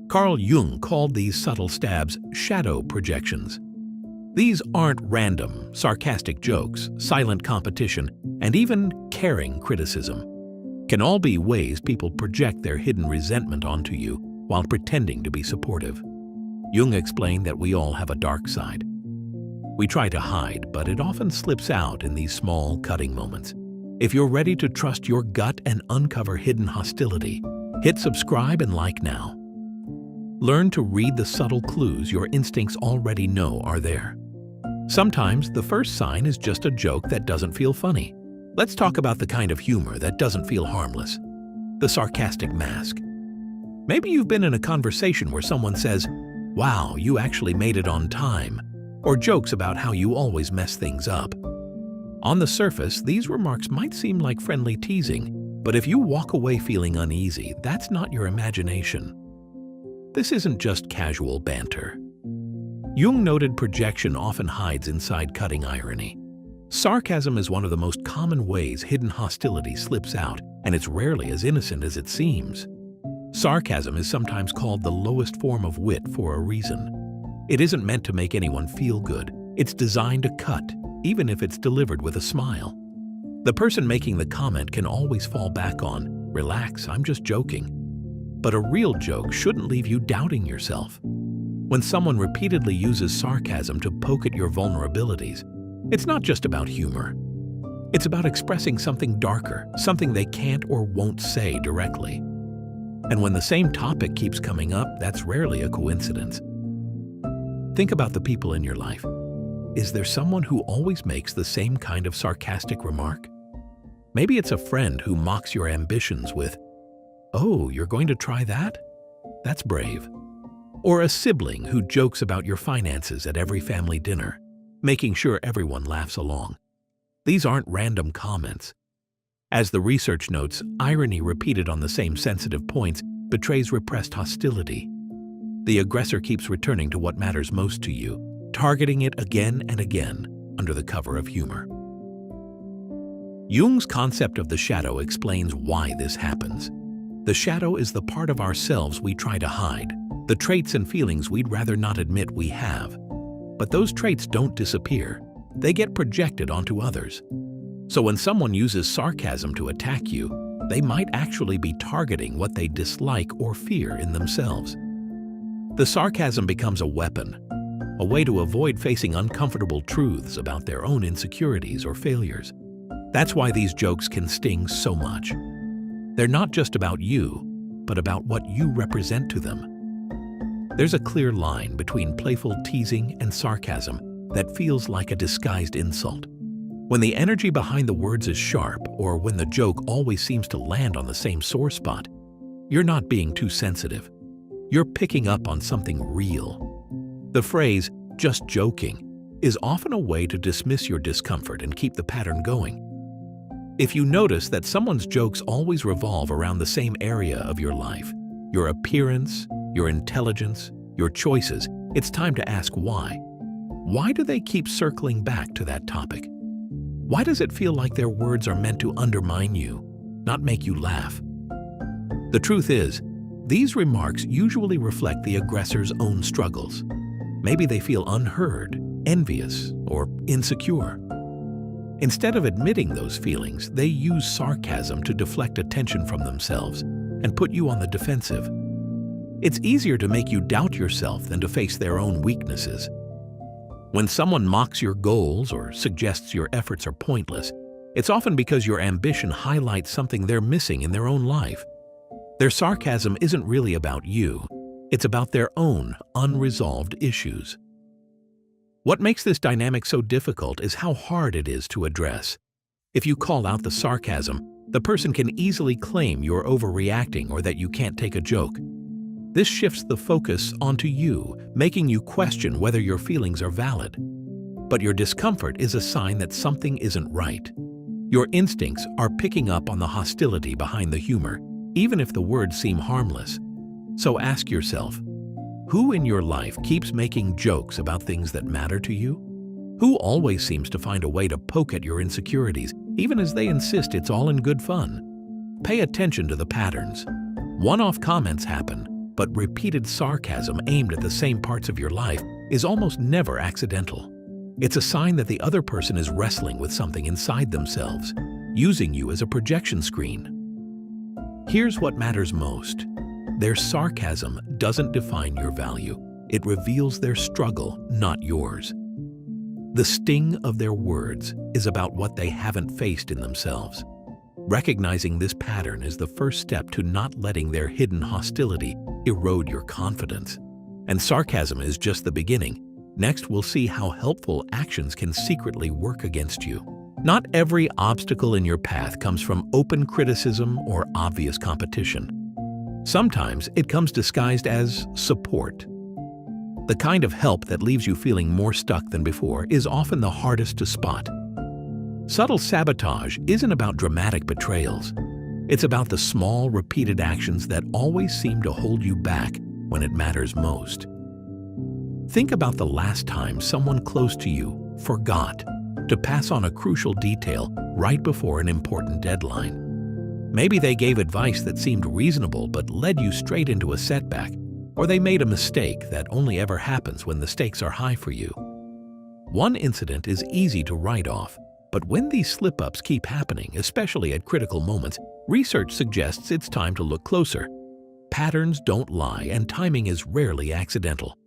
Carl Jung called these subtle stabs shadow projections. These aren't random, sarcastic jokes, silent competition, and even caring criticism. Can all be ways people project their hidden resentment onto you while pretending to be supportive. Jung explained that we all have a dark side. We try to hide, but it often slips out in these small, cutting moments. If you're ready to trust your gut and uncover hidden hostility, hit subscribe and like now. Learn to read the subtle clues your instincts already know are there. Sometimes the first sign is just a joke that doesn't feel funny. Let's talk about the kind of humor that doesn't feel harmless. The sarcastic mask. Maybe you've been in a conversation where someone says, "Wow, you actually made it on time," or jokes about how you always mess things up. On the surface, these remarks might seem like friendly teasing, but if you walk away feeling uneasy, that's not your imagination. This isn't just casual banter. Jung noted projection often hides inside cutting irony. Sarcasm is one of the most common ways hidden hostility slips out, and it's rarely as innocent as it seems. Sarcasm is sometimes called the lowest form of wit for a reason. It isn't meant to make anyone feel good. It's designed to cut, even if it's delivered with a smile. The person making the comment can always fall back on, "Relax, I'm just joking." But a real joke shouldn't leave you doubting yourself. When someone repeatedly uses sarcasm to poke at your vulnerabilities, it's not just about humor. It's about expressing something darker, something they can't or won't say directly. And when the same topic keeps coming up, that's rarely a coincidence. Think about the people in your life. Is there someone who always makes the same kind of sarcastic remark? Maybe it's a friend who mocks your ambitions with, "Oh, you're going to try that? That's brave." Or a sibling who jokes about your finances at every family dinner, making sure everyone laughs along. These aren't random comments. As the research notes, irony repeated on the same sensitive points betrays repressed hostility. The aggressor keeps returning to what matters most to you, targeting it again and again under the cover of humor. Jung's concept of the shadow explains why this happens. The shadow is the part of ourselves we try to hide, the traits and feelings we'd rather not admit we have. But those traits don't disappear. They get projected onto others. So when someone uses sarcasm to attack you, they might actually be targeting what they dislike or fear in themselves. The sarcasm becomes a weapon, a way to avoid facing uncomfortable truths about their own insecurities or failures. That's why these jokes can sting so much. They're not just about you, but about what you represent to them. There's a clear line between playful teasing and sarcasm that feels like a disguised insult. When the energy behind the words is sharp, or when the joke always seems to land on the same sore spot, you're not being too sensitive. You're picking up on something real. The phrase, "just joking," is often a way to dismiss your discomfort and keep the pattern going. If you notice that someone's jokes always revolve around the same area of your life, your appearance, your intelligence, your choices, it's time to ask why. Why do they keep circling back to that topic? Why does it feel like their words are meant to undermine you, not make you laugh? The truth is, these remarks usually reflect the aggressor's own struggles. Maybe they feel unheard, envious, or insecure. Instead of admitting those feelings, they use sarcasm to deflect attention from themselves and put you on the defensive. It's easier to make you doubt yourself than to face their own weaknesses. When someone mocks your goals or suggests your efforts are pointless, it's often because your ambition highlights something they're missing in their own life. Their sarcasm isn't really about you. It's about their own unresolved issues. What makes this dynamic so difficult is how hard it is to address. If you call out the sarcasm, the person can easily claim you're overreacting or that you can't take a joke. This shifts the focus onto you, making you question whether your feelings are valid. But your discomfort is a sign that something isn't right. Your instincts are picking up on the hostility behind the humor, even if the words seem harmless. So ask yourself, who in your life keeps making jokes about things that matter to you? Who always seems to find a way to poke at your insecurities, even as they insist it's all in good fun? Pay attention to the patterns. One-off comments happen, but repeated sarcasm aimed at the same parts of your life is almost never accidental. It's a sign that the other person is wrestling with something inside themselves, using you as a projection screen. Here's what matters most. Their sarcasm doesn't define your value. It reveals their struggle, not yours. The sting of their words is about what they haven't faced in themselves. Recognizing this pattern is the first step to not letting their hidden hostility erode your confidence. And sarcasm is just the beginning. Next, we'll see how helpful actions can secretly work against you. Not every obstacle in your path comes from open criticism or obvious competition. Sometimes it comes disguised as support. The kind of help that leaves you feeling more stuck than before is often the hardest to spot. Subtle sabotage isn't about dramatic betrayals. It's about the small, repeated actions that always seem to hold you back when it matters most. Think about the last time someone close to you forgot to pass on a crucial detail right before an important deadline. Maybe they gave advice that seemed reasonable but led you straight into a setback, or they made a mistake that only ever happens when the stakes are high for you. One incident is easy to write off, but when these slip-ups keep happening, especially at critical moments, research suggests it's time to look closer. Patterns don't lie, and timing is rarely accidental.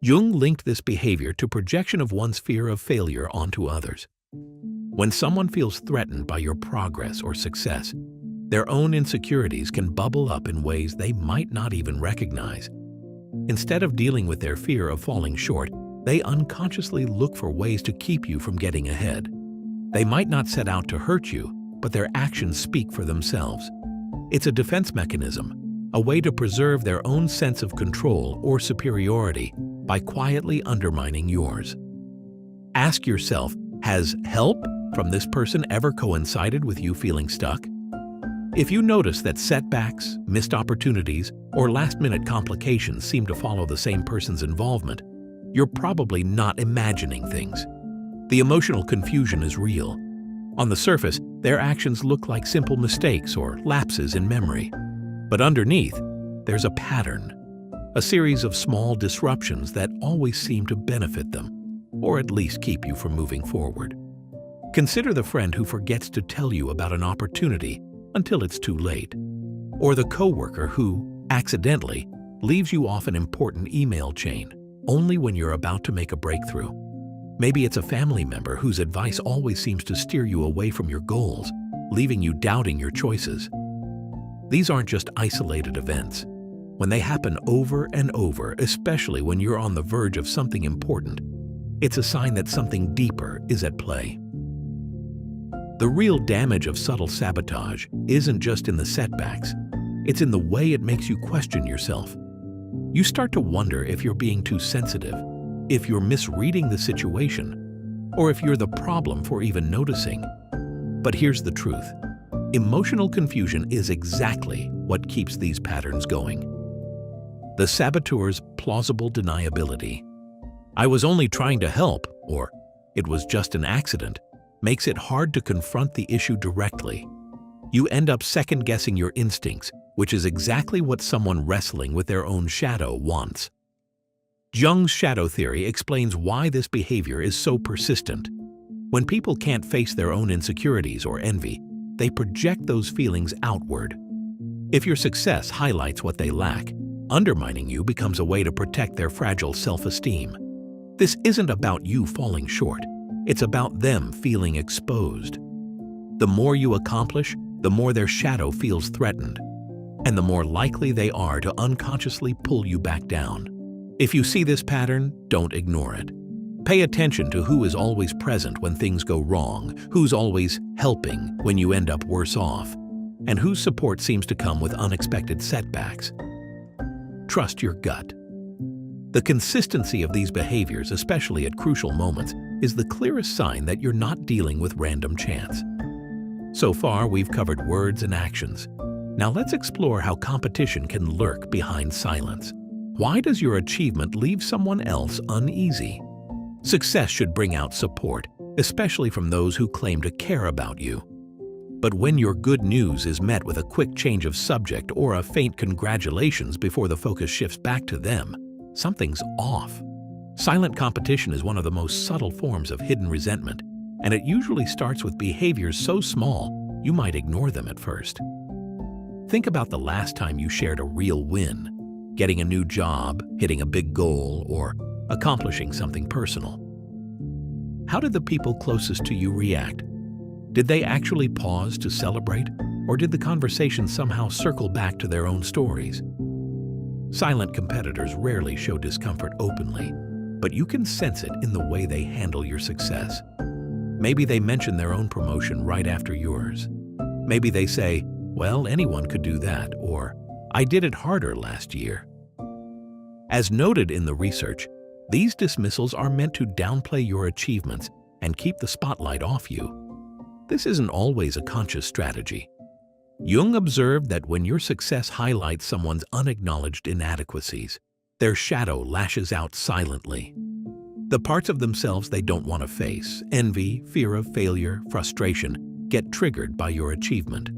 Jung linked this behavior to projection of one's fear of failure onto others. When someone feels threatened by your progress or success, their own insecurities can bubble up in ways they might not even recognize. Instead of dealing with their fear of falling short, they unconsciously look for ways to keep you from getting ahead. They might not set out to hurt you, but their actions speak for themselves. It's a defense mechanism, a way to preserve their own sense of control or superiority by quietly undermining yours. Ask yourself, has help from this person ever coincided with you feeling stuck? If you notice that setbacks, missed opportunities, or last-minute complications seem to follow the same person's involvement, you're probably not imagining things. The emotional confusion is real. On the surface, their actions look like simple mistakes or lapses in memory. But underneath, there's a pattern, a series of small disruptions that always seem to benefit them, or at least keep you from moving forward. Consider the friend who forgets to tell you about an opportunity until it's too late, or the coworker who, accidentally, leaves you off an important email chain only when you're about to make a breakthrough. Maybe it's a family member whose advice always seems to steer you away from your goals, leaving you doubting your choices. These aren't just isolated events. When they happen over and over, especially when you're on the verge of something important, it's a sign that something deeper is at play. The real damage of subtle sabotage isn't just in the setbacks. It's in the way it makes you question yourself. You start to wonder if you're being too sensitive, if you're misreading the situation, or if you're the problem for even noticing. But here's the truth. Emotional confusion is exactly what keeps these patterns going. The saboteur's plausible deniability. "I was only trying to help," or "it was just an accident," makes it hard to confront the issue directly. You end up second-guessing your instincts, which is exactly what someone wrestling with their own shadow wants. Jung's shadow theory explains why this behavior is so persistent. When people can't face their own insecurities or envy, they project those feelings outward. If your success highlights what they lack, undermining you becomes a way to protect their fragile self-esteem. This isn't about you falling short. It's about them feeling exposed. The more you accomplish, the more their shadow feels threatened, and the more likely they are to unconsciously pull you back down. If you see this pattern, don't ignore it. Pay attention to who is always present when things go wrong, who's always helping when you end up worse off, and whose support seems to come with unexpected setbacks. Trust your gut. The consistency of these behaviors, especially at crucial moments, is the clearest sign that you're not dealing with random chance. So far, we've covered words and actions. Now let's explore how competition can lurk behind silence. Why does your achievement leave someone else uneasy? Success should bring out support, especially from those who claim to care about you. But when your good news is met with a quick change of subject or a faint congratulations before the focus shifts back to them, something's off. Silent competition is one of the most subtle forms of hidden resentment, and it usually starts with behaviors so small you might ignore them at first. Think about the last time you shared a real win, getting a new job, hitting a big goal, or accomplishing something personal. How did the people closest to you react? Did they actually pause to celebrate, or did the conversation somehow circle back to their own stories? Silent competitors rarely show discomfort openly, but you can sense it in the way they handle your success. Maybe they mention their own promotion right after yours. Maybe they say, "Well, anyone could do that," or "I did it harder last year." As noted in the research, these dismissals are meant to downplay your achievements and keep the spotlight off you. This isn't always a conscious strategy. Jung observed that when your success highlights someone's unacknowledged inadequacies, their shadow lashes out silently. The parts of themselves they don't want to face, envy, fear of failure, frustration, get triggered by your achievement.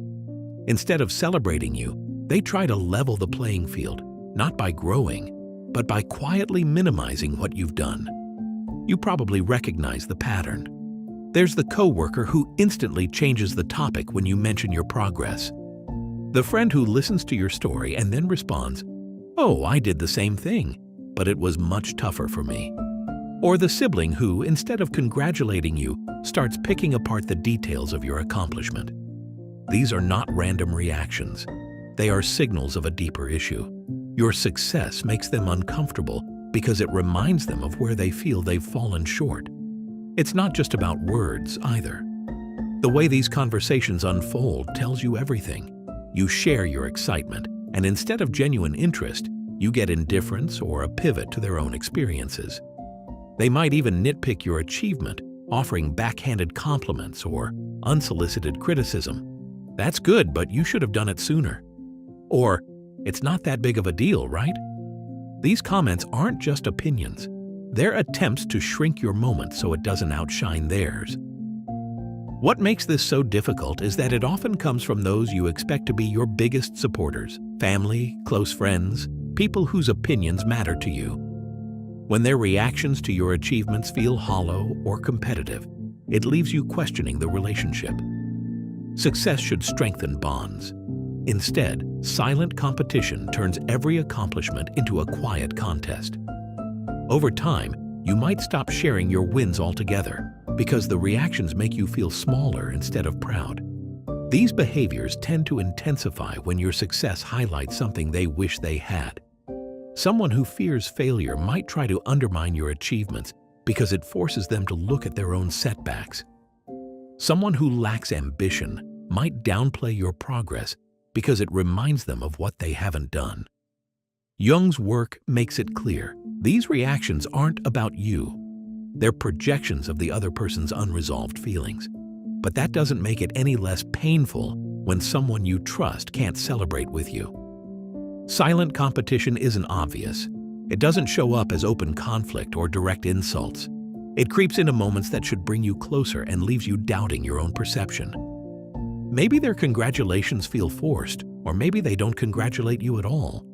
Instead of celebrating you, they try to level the playing field, not by growing, but by quietly minimizing what you've done. You probably recognize the pattern. There's the coworker who instantly changes the topic when you mention your progress. The friend who listens to your story and then responds, "Oh, I did the same thing, but it was much tougher for me." Or the sibling who, instead of congratulating you, starts picking apart the details of your accomplishment. These are not random reactions. They are signals of a deeper issue. Your success makes them uncomfortable because it reminds them of where they feel they've fallen short. It's not just about words either. The way these conversations unfold tells you everything. You share your excitement, and instead of genuine interest, you get indifference or a pivot to their own experiences. They might even nitpick your achievement, offering backhanded compliments or unsolicited criticism. "That's good, but you should have done it sooner." Or, "It's not that big of a deal, right?" These comments aren't just opinions. They're attempts to shrink your moment so it doesn't outshine theirs. What makes this so difficult is that it often comes from those you expect to be your biggest supporters: family, close friends, people whose opinions matter to you. When their reactions to your achievements feel hollow or competitive, it leaves you questioning the relationship. Success should strengthen bonds. Instead, silent competition turns every accomplishment into a quiet contest. Over time, you might stop sharing your wins altogether because the reactions make you feel smaller instead of proud. These behaviors tend to intensify when your success highlights something they wish they had. Someone who fears failure might try to undermine your achievements because it forces them to look at their own setbacks. Someone who lacks ambition might downplay your progress because it reminds them of what they haven't done. Jung's work makes it clear. These reactions aren't about you. They're projections of the other person's unresolved feelings. But that doesn't make it any less painful when someone you trust can't celebrate with you. Silent competition isn't obvious. It doesn't show up as open conflict or direct insults. It creeps into moments that should bring you closer and leaves you doubting your own perception. Maybe their congratulations feel forced, or maybe they don't congratulate you at all.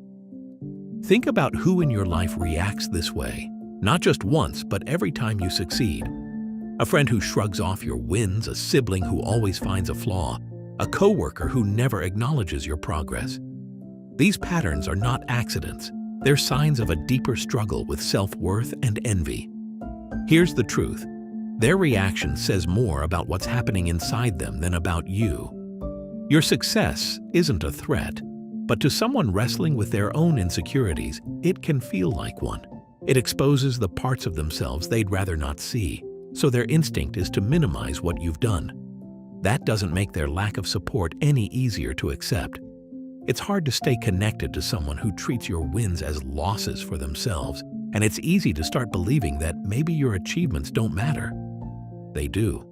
Think about who in your life reacts this way, not just once, but every time you succeed. A friend who shrugs off your wins, a sibling who always finds a flaw, a coworker who never acknowledges your progress. These patterns are not accidents. They're signs of a deeper struggle with self-worth and envy. Here's the truth. Their reaction says more about what's happening inside them than about you. Your success isn't a threat, but to someone wrestling with their own insecurities, it can feel like one. It exposes the parts of themselves they'd rather not see, so their instinct is to minimize what you've done. That doesn't make their lack of support any easier to accept. It's hard to stay connected to someone who treats your wins as losses for themselves, and it's easy to start believing that maybe your achievements don't matter. They do.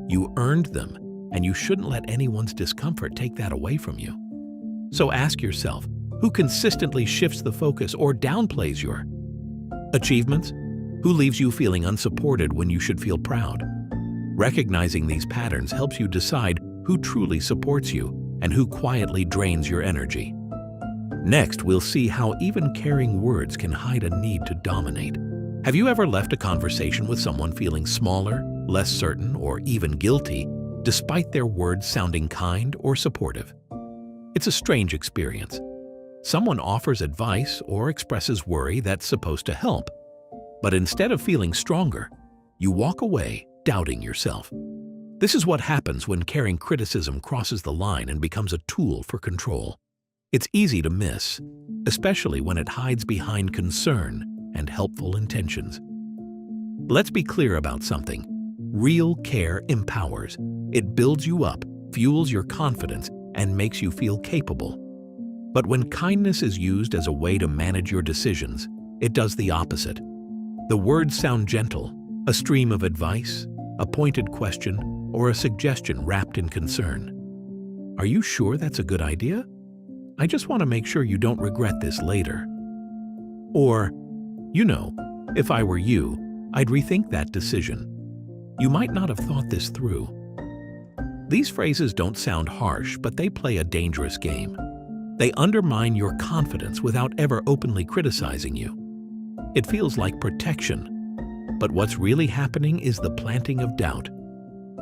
You earned them, and you shouldn't let anyone's discomfort take that away from you. So ask yourself, who consistently shifts the focus or downplays your achievements? Who leaves you feeling unsupported when you should feel proud? Recognizing these patterns helps you decide who truly supports you, and who quietly drains your energy. Next, we'll see how even caring words can hide a need to dominate. Have you ever left a conversation with someone feeling smaller, less certain, or even guilty, despite their words sounding kind or supportive? It's a strange experience. Someone offers advice or expresses worry that's supposed to help, but instead of feeling stronger, you walk away doubting yourself. This is what happens when caring criticism crosses the line and becomes a tool for control. It's easy to miss, especially when it hides behind concern and helpful intentions. Let's be clear about something. Real care empowers. It builds you up, fuels your confidence, and makes you feel capable. But when kindness is used as a way to manage your decisions, it does the opposite. The words sound gentle, a stream of advice, a pointed question, or a suggestion wrapped in concern. Are you sure that's a good idea? I just want to make sure you don't regret this later. Or, if I were you, I'd rethink that decision. You might not have thought this through. These phrases don't sound harsh, but they play a dangerous game. They undermine your confidence without ever openly criticizing you. It feels like protection, but what's really happening is the planting of doubt.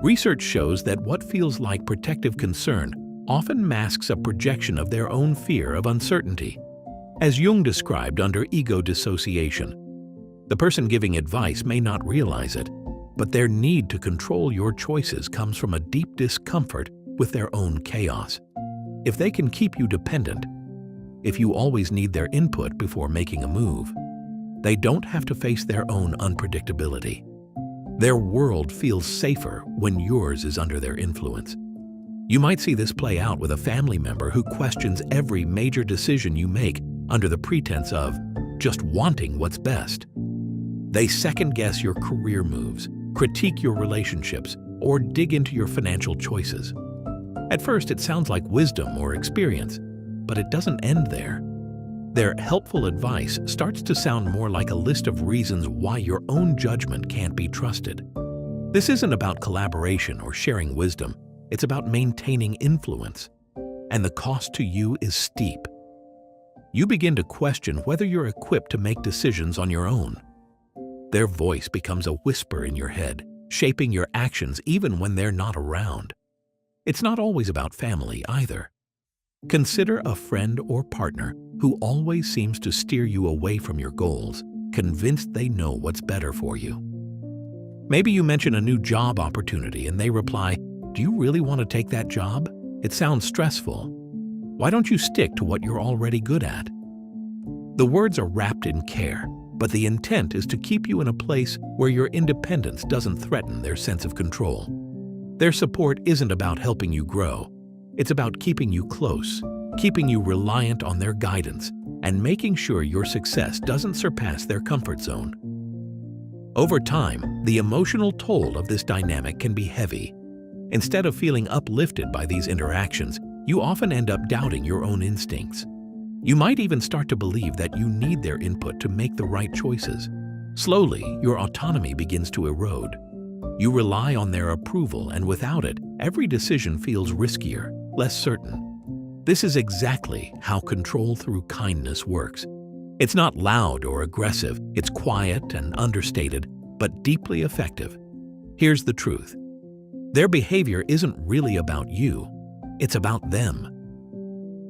Research shows that what feels like protective concern often masks a projection of their own fear of uncertainty. As Jung described under ego dissociation, the person giving advice may not realize it, but their need to control your choices comes from a deep discomfort with their own chaos. If they can keep you dependent, if you always need their input before making a move, they don't have to face their own unpredictability. Their world feels safer when yours is under their influence. You might see this play out with a family member who questions every major decision you make under the pretense of just wanting what's best. They second-guess your career moves, critique your relationships, or dig into your financial choices. At first, it sounds like wisdom or experience, but it doesn't end there. Their helpful advice starts to sound more like a list of reasons why your own judgment can't be trusted. This isn't about collaboration or sharing wisdom. It's about maintaining influence, and the cost to you is steep. You begin to question whether you're equipped to make decisions on your own. Their voice becomes a whisper in your head, shaping your actions even when they're not around. It's not always about family either. Consider a friend or partner who always seems to steer you away from your goals, convinced they know what's better for you. Maybe you mention a new job opportunity and they reply, "Do you really want to take that job? It sounds stressful. Why don't you stick to what you're already good at?" The words are wrapped in care, but the intent is to keep you in a place where your independence doesn't threaten their sense of control. Their support isn't about helping you grow. It's about keeping you close, keeping you reliant on their guidance, and making sure your success doesn't surpass their comfort zone. Over time, the emotional toll of this dynamic can be heavy. Instead of feeling uplifted by these interactions, you often end up doubting your own instincts. You might even start to believe that you need their input to make the right choices. Slowly, your autonomy begins to erode. You rely on their approval, and without it, every decision feels riskier, less certain. This is exactly how control through kindness works. It's not loud or aggressive, it's quiet and understated, but deeply effective. Here's the truth. Their behavior isn't really about you, it's about them.